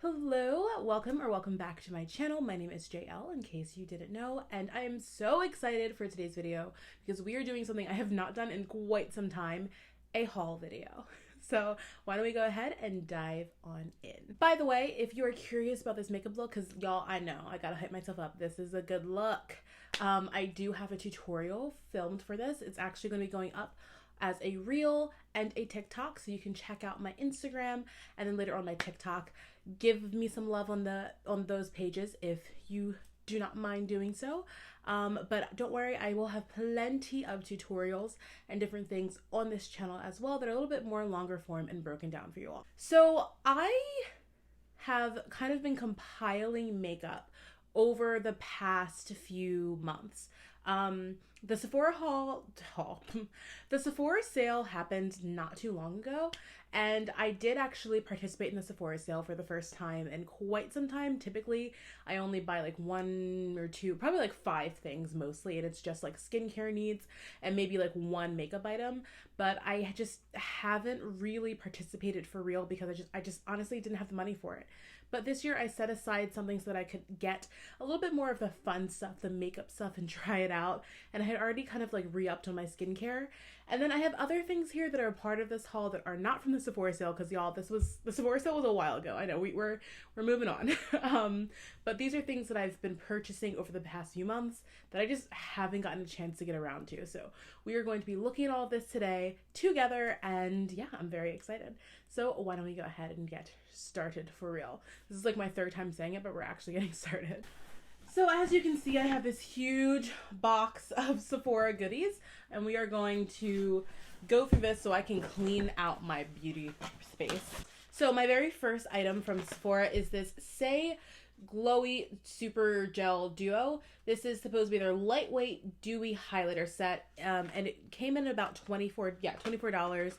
Hello, welcome back to my channel. My name is Jael, in case you didn't know, and I am so excited for today's video because we are doing something I have not done in quite some time, a haul video. So why don't we go ahead and dive on in. By the way, if you are curious about this makeup look, because y'all, I know, I gotta hype myself up. This is a good look. I do have a tutorial filmed for this. It's actually gonna be going up as a reel and a TikTok, so you can check out my Instagram and then later on my TikTok. Give me some love on those pages if you do not mind doing so. But don't worry, I will have plenty of tutorials and different things on this channel as well that are a little bit more longer form and broken down for you all. So I have kind of been compiling makeup over the past few months. The Sephora the Sephora sale happened not too long ago, and I did actually participate in the Sephora sale for the first time in quite some time. Typically, I only buy like one or two, probably like 5 things mostly, and it's just like skincare needs and maybe like one makeup item. But I just haven't really participated for real because I just honestly didn't have the money for it. But this year I set aside something so that I could get a little bit more of the fun stuff, the makeup stuff, and try it out. And I had already kind of like re-upped on my skincare. And then I have other things here that are a part of this haul that are not from the Sephora sale, because y'all, the Sephora sale was a while ago. I know we're moving on. But these are things that I've been purchasing over the past few months that I just haven't gotten a chance to get around to. So we are going to be looking at all this today together, and yeah, I'm very excited. So why don't we go ahead and get started for real. This is like my 3rd time saying it, but we're actually getting started. So as you can see, I have this huge box of Sephora goodies, and we are going to go through this so I can clean out my beauty space. So my very first item from Sephora is this Say Glowy Super Gel Duo. This is supposed to be their lightweight dewy highlighter set, and it came in about $24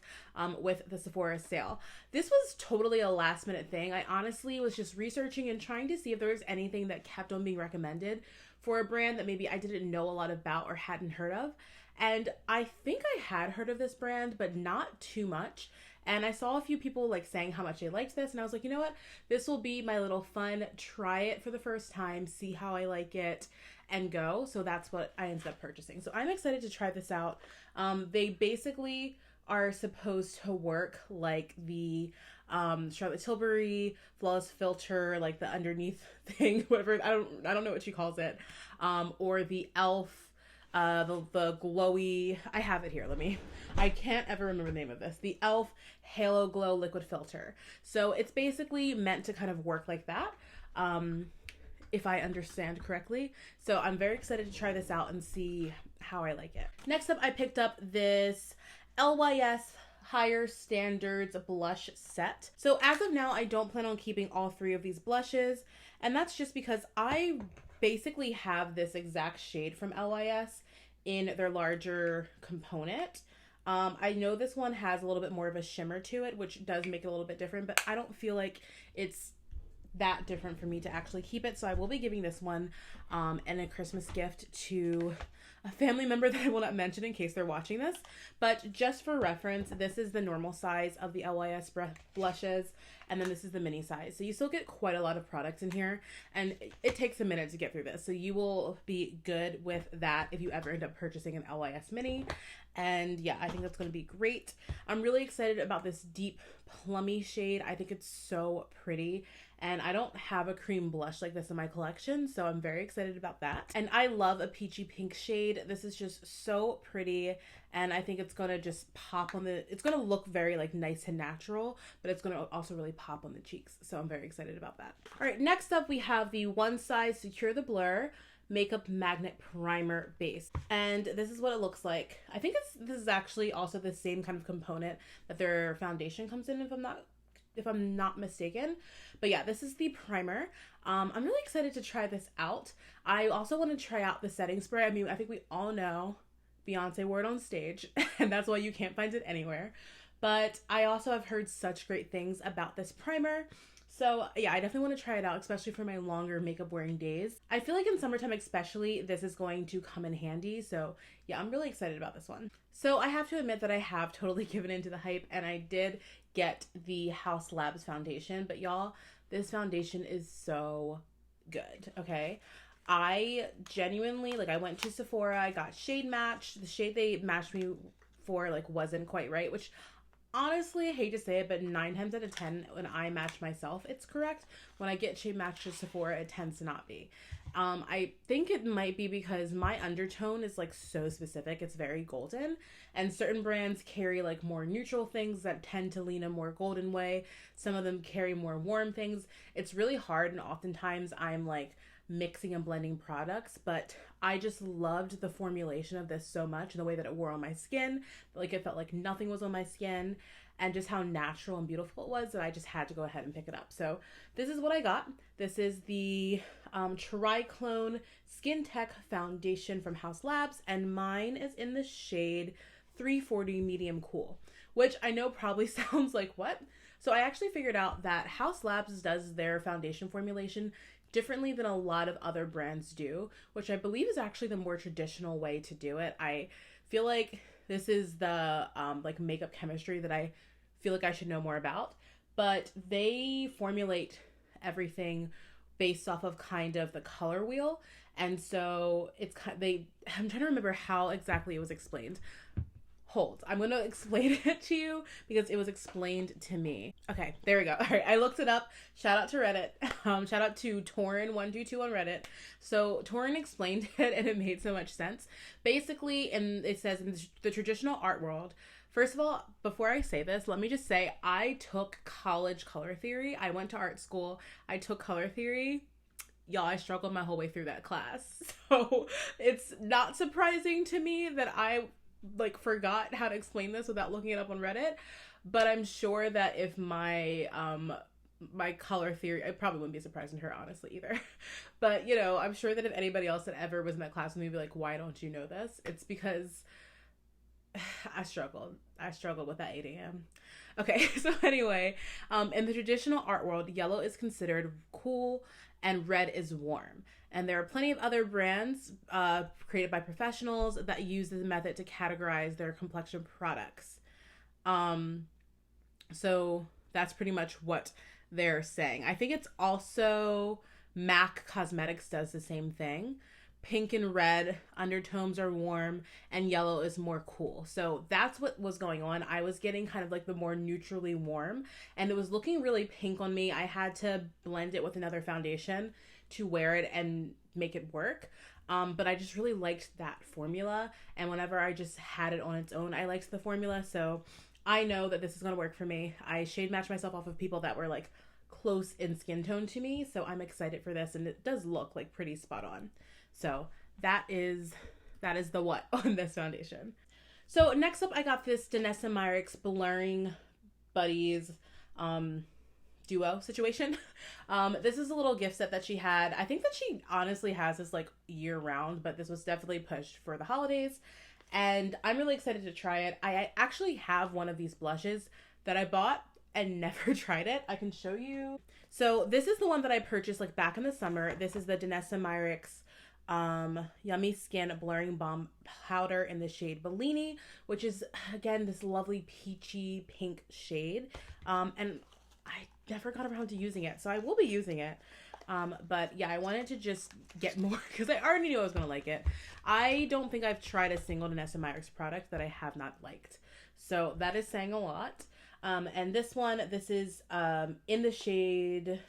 with the Sephora sale. This was totally a last minute thing. I honestly was just researching and trying to see if there was anything that kept on being recommended for a brand that maybe I didn't know a lot about or hadn't heard of. And I think I had heard of this brand, but not too much. And I saw a few people like saying how much they liked this, and I was like, you know what? This will be my little fun, try it for the first time, see how I like it, and go. So that's what I ended up purchasing. So I'm excited to try this out. They basically are supposed to work like the Charlotte Tilbury Flawless Filter, like the underneath thing, whatever, I don't know what she calls it, or the e.l.f. The glowy, I have it here, I can't ever remember the name of this, the e.l.f. Halo Glow Liquid Filter. So it's basically meant to kind of work like that, if I understand correctly. So I'm very excited to try this out and see how I like it. Next up, I picked up this LYS Higher Standards blush set. So as of now, I don't plan on keeping all 3 of these blushes, and that's just because I basically have this exact shade from LYS in their larger component. I know this one has a little bit more of a shimmer to it, which does make it a little bit different, but I don't feel like it's that different for me to actually keep it. So I will be giving this one and a Christmas gift to a family member that I will not mention in case they're watching this. But just for reference, this is the normal size of the LYS blushes, and then this is the mini size. So you still get quite a lot of products in here, and it takes a minute to get through this. So you will be good with that if you ever end up purchasing an LYS mini. And yeah, I think that's going to be great. I'm really excited about this deep plummy shade. I think it's so pretty. And I don't have a cream blush like this in my collection, so I'm very excited about that. And I love a peachy pink shade. This is just so pretty, and I think it's gonna just pop on it's gonna look very like nice and natural, but it's gonna also really pop on the cheeks. So I'm very excited about that. All right, next up we have the One Size Secure the Blur Makeup Magnet Primer Base. And this is what it looks like. I think this is actually also the same kind of component that their foundation comes in, if I'm not mistaken. But yeah, this is the primer. I'm really excited to try this out. I also want to try out the setting spray. I mean, I think we all know Beyonce wore it on stage, and that's why you can't find it anywhere. But I also have heard such great things about this primer. So yeah, I definitely want to try it out, especially for my longer makeup wearing days. I feel like in summertime especially, this is going to come in handy. So yeah, I'm really excited about this one. So I have to admit that I have totally given into the hype, and I did get the House Labs foundation, but y'all, This foundation is so good, okay? I genuinely, like, I went to Sephora, I got shade matched. The shade they matched me for, like, wasn't quite right, which honestly, I hate to say it, but 9 times out of 10, when I match myself, it's correct. When I get shade matched at Sephora, it tends to not be. I think it might be because my undertone is like so specific. It's very golden, and certain brands carry like more neutral things that tend to lean a more golden way. Some of them carry more warm things. It's really hard, and oftentimes I'm like mixing and blending products, but I just loved the formulation of this so much and the way that it wore on my skin. Like, it felt like nothing was on my skin, and just how natural and beautiful it was that I just had to go ahead and pick it up. So this is what I got. This is the Triclone Skin Tech Foundation from House Labs, and mine is in the shade 340 Medium Cool, which I know probably sounds like, what? So I actually figured out that House Labs does their foundation formulation differently than a lot of other brands do, which I believe is actually the more traditional way to do it. I feel like this is the like makeup chemistry that I feel like I should know more about, but they formulate everything based off of kind of the color wheel. And so it's kind of, I'm trying to remember how exactly it was explained. Hold, I'm going to explain it to you because it was explained to me. Okay, there we go. All right, I looked it up. Shout out to Reddit. Shout out to Torin122 on Reddit. So Torin explained it and it made so much sense. Basically, and it says in the traditional art world, first of all, before I say this, let me just say I took college color theory. I went to art school. I took color theory. Y'all, I struggled my whole way through that class. So it's not surprising to me that I like forgot how to explain this without looking it up on Reddit, but I'm sure that if my my color theory, it probably wouldn't be surprising to her honestly either, but you know, I'm sure that if anybody else that ever was in that class with me would be like, why don't you know this? It's because I struggled with that 8 a.m. Okay, so anyway, in the traditional art world, yellow is considered cool and red is warm. And there are plenty of other brands created by professionals that use this method to categorize their complexion products. So that's pretty much what they're saying. I think it's also MAC Cosmetics does the same thing. Pink and red undertones are warm and yellow is more cool. So that's what was going on. I was getting kind of like the more neutrally warm, and it was looking really pink on me. I had to blend it with another foundation to wear it and make it work. But I just really liked that formula, and whenever I just had it on its own, I liked the formula. So I know that this is going to work for me. I shade matched myself off of people that were like close in skin tone to me, so I'm excited for this, and it does look like pretty spot on. So that is the what on this foundation. So next up, I got this Danessa Myricks Blurring Buddies duo situation. This is a little gift set that she had. I think that she honestly has this like year round, but this was definitely pushed for the holidays, and I'm really excited to try it. I actually have one of these blushes that I bought and never tried it. I can show you. So this is the one that I purchased like back in the summer. This is the Danessa Myricks Yummy Skin Blurring Balm Powder in the shade Bellini, which is again this lovely peachy pink shade, and I never got around to using it, so I will be using it. But yeah, I wanted to just get more because I already knew I was gonna like it. I don't think I've tried a single Danessa Myricks product that I have not liked, so that is saying a lot. And this one, this is in the shade,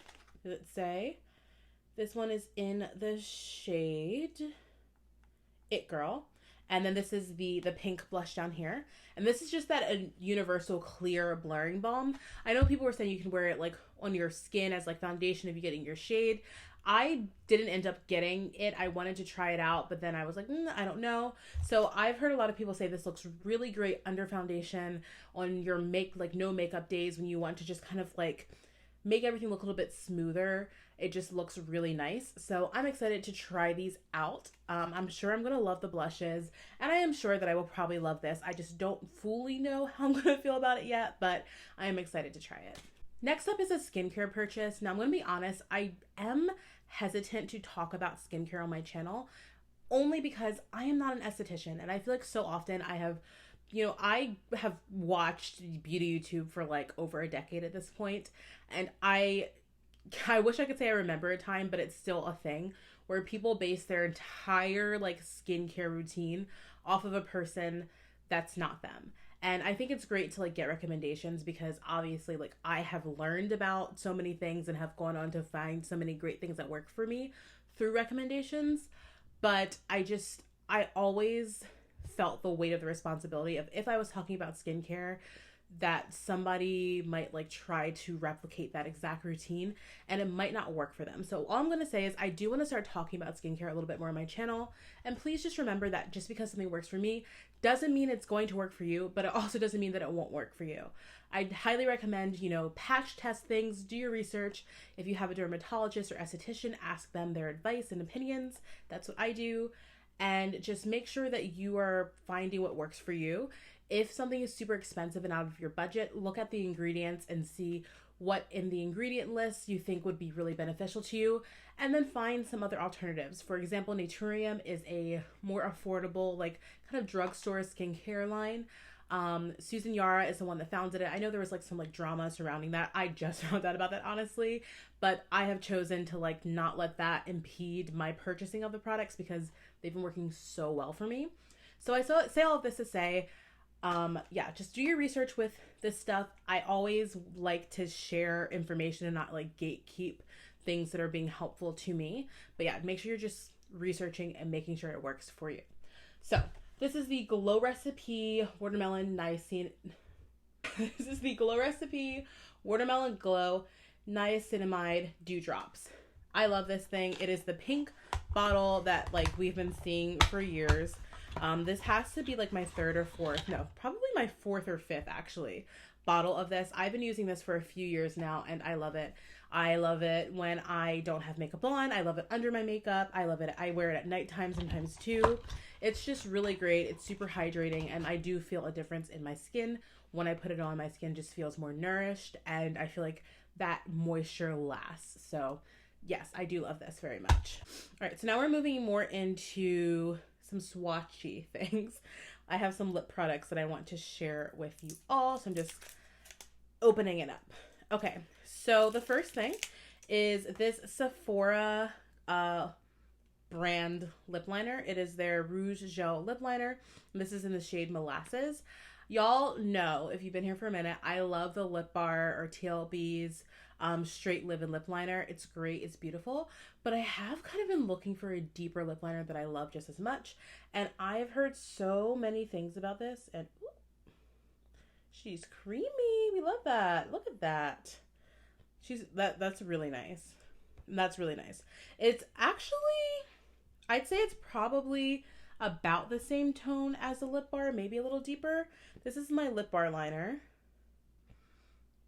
does it say? This one is in the shade It Girl. And then this is the pink blush down here. And this is just that a universal clear blurring balm. I know people were saying you can wear it like on your skin as like foundation if you get in your shade. I didn't end up getting it. I wanted to try it out, but then I was like, I don't know. So I've heard a lot of people say this looks really great under foundation on your no makeup days when you want to just kind of like make everything look a little bit smoother. It just looks really nice. So I'm excited to try these out. I'm sure I'm going to love the blushes, and I am sure that I will probably love this. I just don't fully know how I'm going to feel about it yet, but I am excited to try it. Next up is a skincare purchase. Now I'm going to be honest, I am hesitant to talk about skincare on my channel only because I am not an esthetician, and I feel like so often I have watched beauty YouTube for like over a decade at this point, and I I wish I could say I remember a time, but it's still a thing where people base their entire like skincare routine off of a person that's not them. And I think it's great to like get recommendations because obviously like I have learned about so many things and have gone on to find so many great things that work for me through recommendations. But I always felt the weight of the responsibility of if I was talking about skincare that somebody might like try to replicate that exact routine and it might not work for them. So all I'm going to say is I do want to start talking about skincare a little bit more on my channel. And please just remember that just because something works for me doesn't mean it's going to work for you, but it also doesn't mean that it won't work for you. I'd highly recommend, patch test things, do your research. If you have a dermatologist or esthetician, ask them their advice and opinions. That's what I do. And just make sure that you are finding what works for you. If something is super expensive and out of your budget, look at the ingredients and see what in the ingredient list you think would be really beneficial to you, and then find some other alternatives. For example, Naturium is a more affordable, like kind of drugstore skincare line. Susan Yara is the one that founded it. I know there was like some like drama surrounding that. I just found out about that honestly, but I have chosen to like not let that impede my purchasing of the products because they've been working so well for me. So I say all of this to say, just do your research with this stuff. I always like to share information and not like gatekeep things that are being helpful to me. But yeah, make sure you're just researching and making sure it works for you. So this is the Glow Recipe Watermelon Niacin. This is the Glow Recipe Watermelon Glow Niacinamide Dewdrops. I love this thing. It is the pink bottle that like we've been seeing for years. This has to be like my probably my fourth or fifth actually bottle of this. I've been using this for a few years now and I love it. I love it when I don't have makeup on. I love it under my makeup. I love it. I wear it at nighttime sometimes too. It's just really great. It's super hydrating and I do feel a difference in my skin. When I put it on, my skin just feels more nourished and I feel like that moisture lasts. So yes, I do love this very much. All right, so now we're moving more into some swatchy things. I have some lip products that I want to share with you all. So I'm just opening it up. Okay, so the first thing is this Sephora brand lip liner. It is their Rouge Gel lip liner. This is in the shade Molasses. Y'all know, if you've been here for a minute, I love the Lip Bar or TLB's straight live-in lip liner. It's great, it's beautiful, but I have kind of been looking for a deeper lip liner that I love just as much, and I've heard so many things about this, and ooh, she's creamy. We love that. Look at that. That's really nice. That's really nice. It's actually, I'd say it's probably about the same tone as the Lip Bar, maybe a little deeper. This is my Lip Bar liner.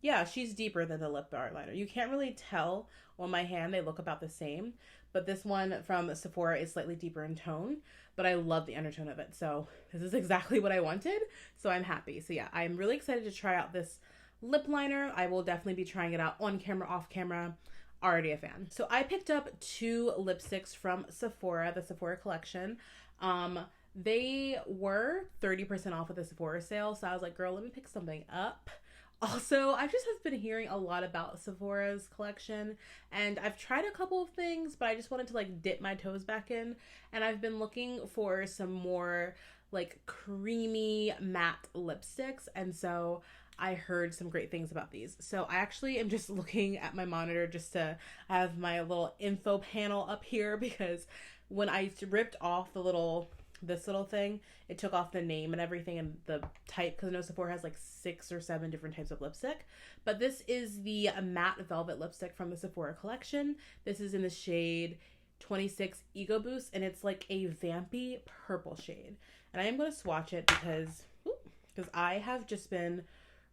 Yeah, she's deeper than the Lip Bar liner. You can't really tell on my hand. They look about the same. But this one from Sephora is slightly deeper in tone. But I love the undertone of it. So this is exactly what I wanted. So I'm happy. So yeah, I'm really excited to try out this lip liner. I will definitely be trying it out on camera, off camera. Already a fan. So I picked up 2 lipsticks from Sephora, the Sephora collection. They were 30% off with the Sephora sale. So I was like, girl, let me pick something up. Also, I just have been hearing a lot about Sephora's collection and I've tried a couple of things, but I just wanted to like dip my toes back in, and I've been looking for some more like creamy matte lipsticks, and so I heard some great things about these. So I actually am just looking at my monitor just to have my little info panel up here, because when I ripped off this little thing, it took off the name and everything and the type, because I know Sephora has like 6 or 7 different types of lipstick. But this is the matte velvet lipstick from the Sephora collection. This is in the shade 26 Ego Boost, and it's like a vampy purple shade. And I am going to swatch it because I have just been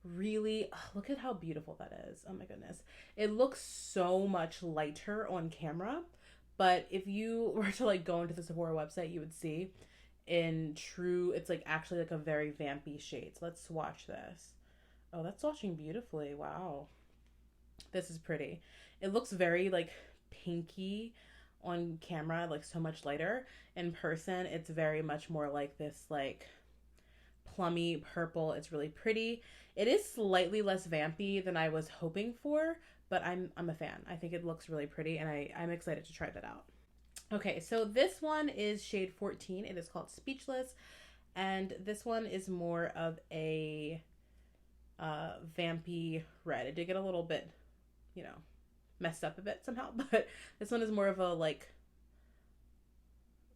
really, look at how beautiful that is. Oh my goodness. It looks so much lighter on camera, but if you were to like go into the Sephora website, you would see it's like actually like a very vampy shade. So let's swatch this. Oh, that's swatching beautifully. Wow. This is pretty. It looks very like pinky on camera, like so much lighter. In person, it's very much more like this like plummy purple. It's really pretty. It is slightly less vampy than I was hoping for, but I'm a fan. I think it looks really pretty, and I'm excited to try that out. Okay, so this one is shade 14. It is called Speechless, and this one is more of a vampy red. It did get a little bit, you know, messed up a bit somehow, but this one is more of a like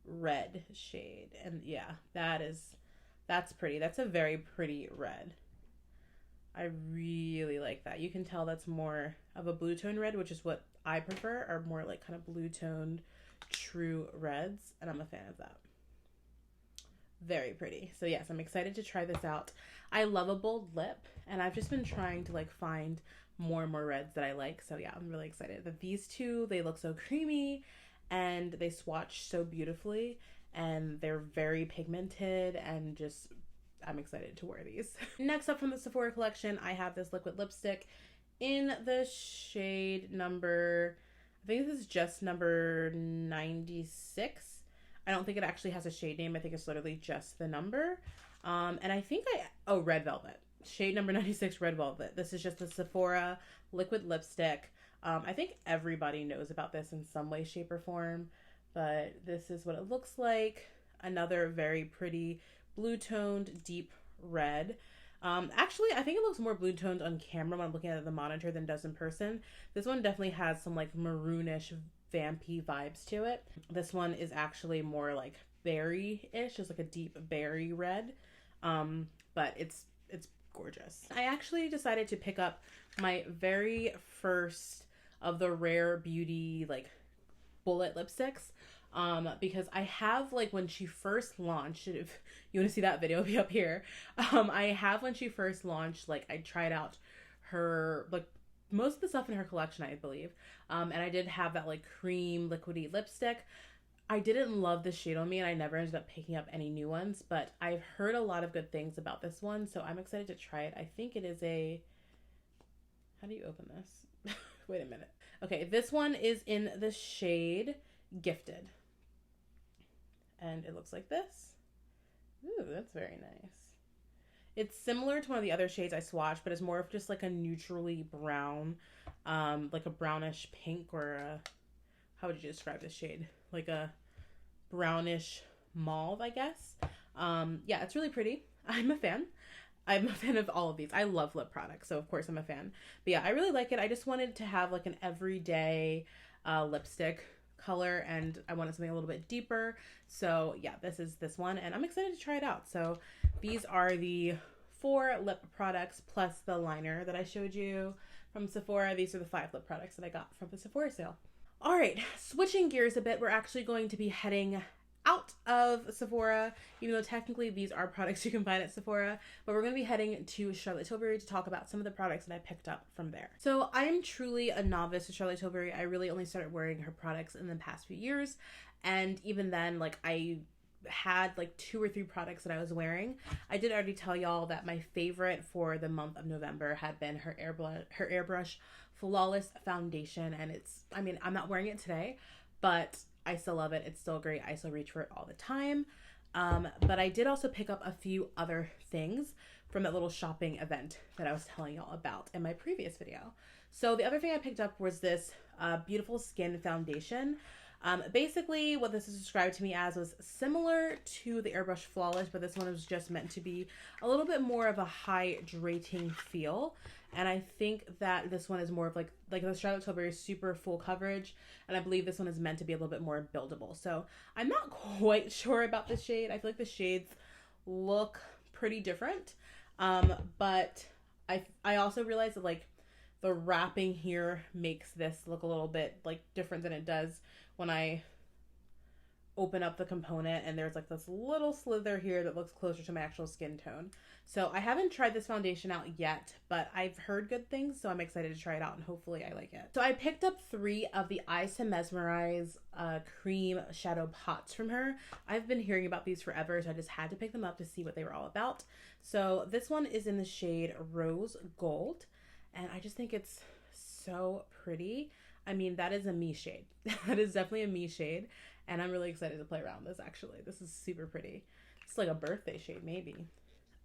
red shade, and yeah, that's pretty. That's a very pretty red. I really like that. You can tell that's more of a blue tone red, which is what I prefer, are more like kind of blue toned true reds, and I'm a fan of that. Very pretty. So yes, I'm excited to try this out. I love a bold lip, and I've just been trying to like find more and more reds that I like. So yeah, I'm really excited that these two, they look so creamy and they swatch so beautifully, and they're very pigmented, and just I'm excited to wear these. Next up from the Sephora collection, I have this liquid lipstick in the shade number, I think this is just number 96. I don't think it actually has a shade name. I think it's literally just the number. And I think Red Velvet. Shade number 96, Red Velvet. This is just the Sephora liquid lipstick. I think everybody knows about this in some way, shape, or form, but this is what it looks like. Another very pretty blue-toned deep red. Actually, I think it looks more blue-toned on camera when I'm looking at the monitor than it does in person. This one definitely has some like maroonish, vampy vibes to it. This one is actually more like berry-ish. It's like a deep berry red, but it's gorgeous. I actually decided to pick up my very first of the Rare Beauty like bullet lipsticks, because I have, like, when she first launched, if you want to see that video, it'll be up here. I have, when she first launched, like, I tried out her, like, most of the stuff in her collection, I believe, and I did have that like cream liquidy lipstick. I didn't love the shade on me, and I never ended up picking up any new ones, but I've heard a lot of good things about this one, so I'm excited to try it. I think it is a, how do you open this? Wait a minute. Okay, this one is in the shade Gifted, and it looks like this. Ooh, that's very nice. It's similar to one of the other shades I swatched, but it's more of just like a neutrally brown, like a brownish pink, or a, how would you describe this shade? Like a brownish mauve, I guess. Yeah, it's really pretty. I'm a fan. I'm a fan of all of these. I love lip products, so of course I'm a fan. But yeah, I really like it. I just wanted to have like an everyday lipstick color, and I wanted something a little bit deeper. So yeah, this is this one, and I'm excited to try it out. So these are the 4 lip products plus the liner that I showed you from Sephora. These are the 5 lip products that I got from the Sephora sale. All right, switching gears a bit, we're actually going to be heading out of Sephora, even though technically these are products you can find at Sephora, but we're going to be heading to Charlotte Tilbury to talk about some of the products that I picked up from there. So I'm truly a novice to Charlotte Tilbury. I really only started wearing her products in the past few years, and even then, like, I had like 2 or 3 products that I was wearing. I did already tell y'all that my favorite for the month of November had been her Airbrush Flawless Foundation, and it's, I mean, I'm not wearing it today, but I still love it. It's still great. I still reach for it all the time. But I did also pick up a few other things from that little shopping event that I was telling y'all about in my previous video. So the other thing I picked up was this Beautiful Skin Foundation. Basically what this is described to me as was similar to the Airbrush Flawless, but this one was just meant to be a little bit more of a hydrating feel. And I think that this one is more of like the Charlotte Tilbury super full coverage, and I believe this one is meant to be a little bit more buildable. So I'm not quite sure about the shade. I feel like the shades look pretty different, but I also realized that like the wrapping here makes this look a little bit like different than it does when I open up the component, and there's like this little slither here that looks closer to my actual skin tone. So I haven't tried this foundation out yet, but I've heard good things, so I'm excited to try it out, and hopefully I like it. So I picked up 3 of the Eyes to Mesmerize cream shadow pots from her. I've been hearing about these forever, so I just had to pick them up to see what they were all about. So this one is in the shade Rose Gold, and I just think it's so pretty. I mean, that is a me shade. That is definitely a me shade, and I'm really excited to play around with this, actually. This is super pretty. It's like a birthday shade, maybe.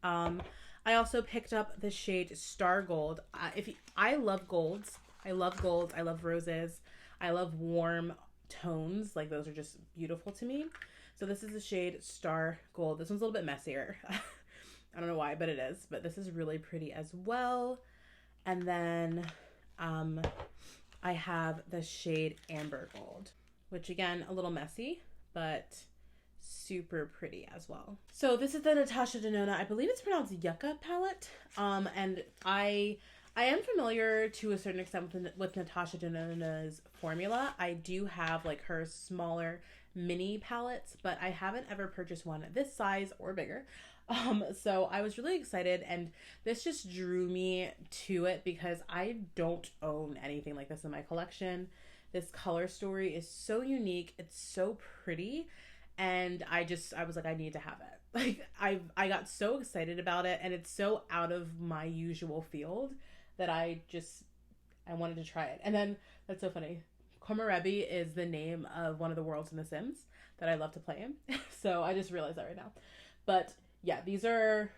I also picked up the shade Star Gold. I love golds. I love gold. I love roses. I love warm tones. Like those are just beautiful to me. So this is the shade Star Gold. This one's a little bit messier. I don't know why, but it is. But this is really pretty as well. And then I have the shade Amber Gold, which again, a little messy, but super pretty as well. So this is the Natasha Denona, I believe it's pronounced Yucca palette. And I am familiar to a certain extent with Natasha Denona's formula. I do have like her smaller mini palettes, but I haven't ever purchased one this size or bigger. So I was really excited, and this just drew me to it because I don't own anything like this in my collection. This color story is so unique. It's so pretty. And I was like, I need to have it. Like I got so excited about it, and it's so out of my usual field that I wanted to try it. And then that's so funny. Komorebi is the name of one of the worlds in The Sims that I love to play in. So I just realized that right now. But yeah, these are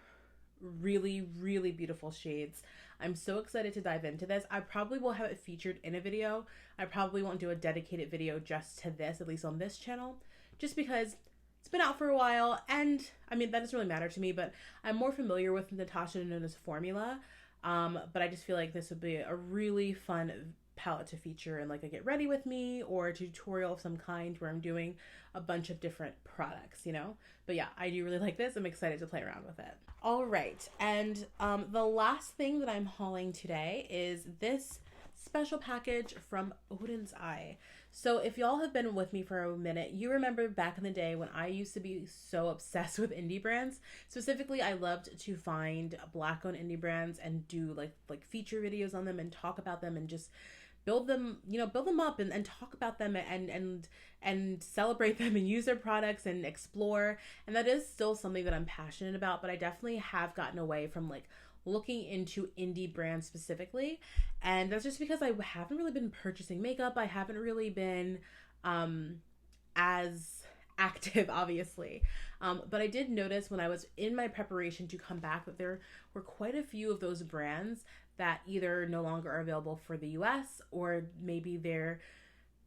really, really beautiful shades. I'm so excited to dive into this. I probably will have it featured in a video. I probably won't do a dedicated video just to this, at least on this channel, just because it's been out for a while. And I mean, that doesn't really matter to me, but I'm more familiar with Natasha Denona's formula. But I just feel like this would be a really fun palette to feature in like a get ready with me or a tutorial of some kind where I'm doing a bunch of different products, you know? But yeah, I do really like this. I'm excited to play around with it. All right. And the last thing that I'm hauling today is this special package from Oden's Eye. So if y'all have been with me for a minute, you remember back in the day when I used to be so obsessed with indie brands. Specifically, I loved to find Black-owned indie brands and do like feature videos on them and talk about them and just build them up and talk about them and celebrate them and use their products and explore. And that is still something that I'm passionate about, but I definitely have gotten away from like looking into indie brands specifically. And that's just because I haven't really been purchasing makeup. I haven't really been as active, obviously. But I did notice when I was in my preparation to come back that there were quite a few of those brands that either no longer are available for the US, or maybe they're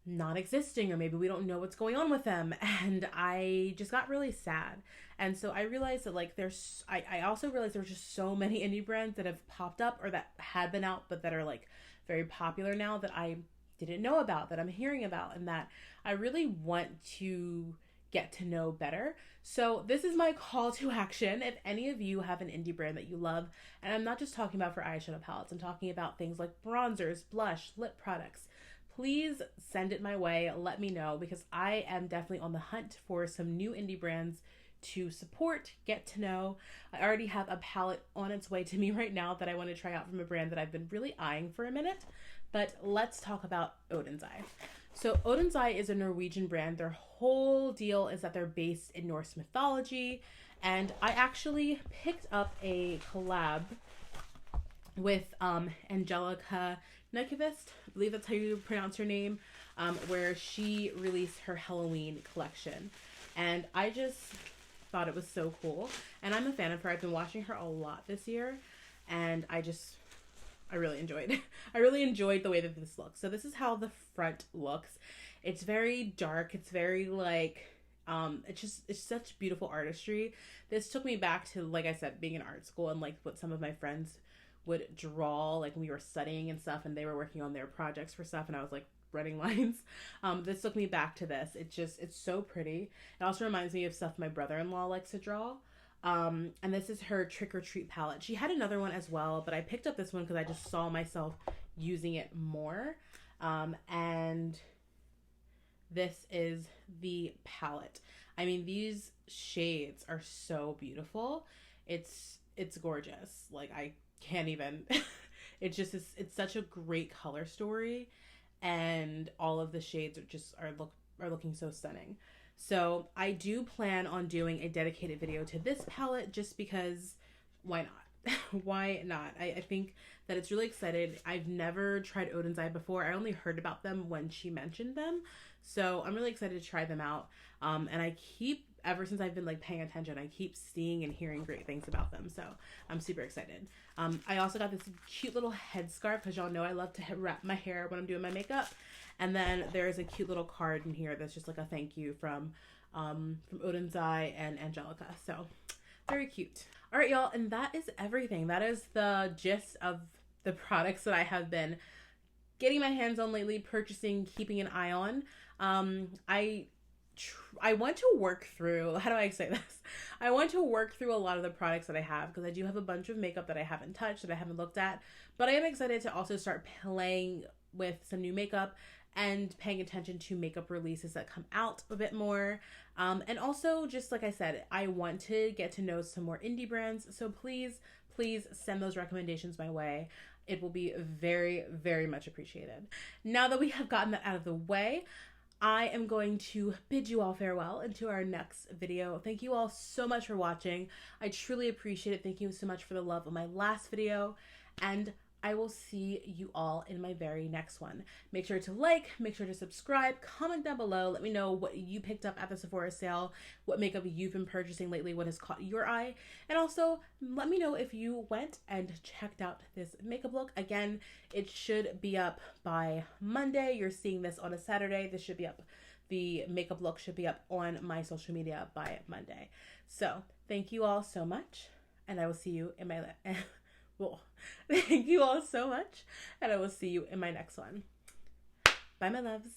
non-existing, or maybe we don't know what's going on with them. And I just got really sad. And so I realized that like I also realized there were just so many indie brands that have popped up or that had been out but that are like very popular now that I didn't know about, that I'm hearing about, and that I really want to get to know better. So this is my call to action. If any of you have an indie brand that you love, and I'm not just talking about for eyeshadow palettes, I'm talking about things like bronzers, blush, lip products, please send it my way. Let me know, because I am definitely on the hunt for some new indie brands to support, get to know. I already have a palette on its way to me right now that I want to try out from a brand that I've been really eyeing for a minute. But let's talk about Oden's Eye. So Oden's Eye is a Norwegian brand. Their whole deal is that they're based in Norse mythology. And I actually picked up a collab with Angelica Nyquist, I believe that's how you pronounce her name, where she released her Halloween collection. And I just thought it was so cool. And I'm a fan of her. I've been watching her a lot this year. And I really enjoyed it. I really enjoyed the way that this looks. So this is how the front looks. It's very dark. It's very like, it's such beautiful artistry. This took me back to, like I said, being in art school and like what some of my friends would draw, like when we were studying and stuff, and they were working on their projects for stuff, and I was like running lines. This took me back to this. It's so pretty. It also reminds me of stuff my brother-in-law likes to draw. And this is her Trick or Treat palette. She had another one as well, but I picked up this one because I just saw myself using it more. And this is the palette. I mean, these shades are so beautiful. It's gorgeous. Like, I can't even, it's such a great color story, and all of the shades are looking so stunning. So I do plan on doing a dedicated video to this palette just because why not? Why not? I think that it's really excited. I've never tried Oden's Eye before. I only heard about them when she mentioned them. So I'm really excited to try them out. And I keep ever since I've been like paying attention, I keep seeing and hearing great things about them. So I'm super excited. I also got this cute little headscarf because y'all know I love to wrap my hair when I'm doing my makeup. And then there's a cute little card in here that's just like a thank you from Oden's Eye and Angelica. So very cute. All right, y'all. And that is everything. That is the gist of the products that I have been getting my hands on lately, purchasing, keeping an eye on. I want to work through, how do I say this? I want to work through a lot of the products that I have because I do have a bunch of makeup that I haven't touched, that I haven't looked at, but I am excited to also start playing with some new makeup and paying attention to makeup releases that come out a bit more. And also, just like I said, I want to get to know some more indie brands. So please send those recommendations my way. It will be very, very much appreciated. Now that we have gotten that out of the way, I am going to bid you all farewell until our next video. Thank you all so much for watching. I truly appreciate it. Thank you so much for the love of my last video, and I will see you all in my very next one. Make sure to like, make sure to subscribe, comment down below. Let me know what you picked up at the Sephora sale, what makeup you've been purchasing lately, what has caught your eye. And also let me know if you went and checked out this makeup look. Again, it should be up by Monday. You're seeing this on a Saturday. This should be up. The makeup look should be up on my social media by Monday. So thank you all so much, and I will see you in my well, thank you all so much, and I will see you in my next one. Bye, my loves.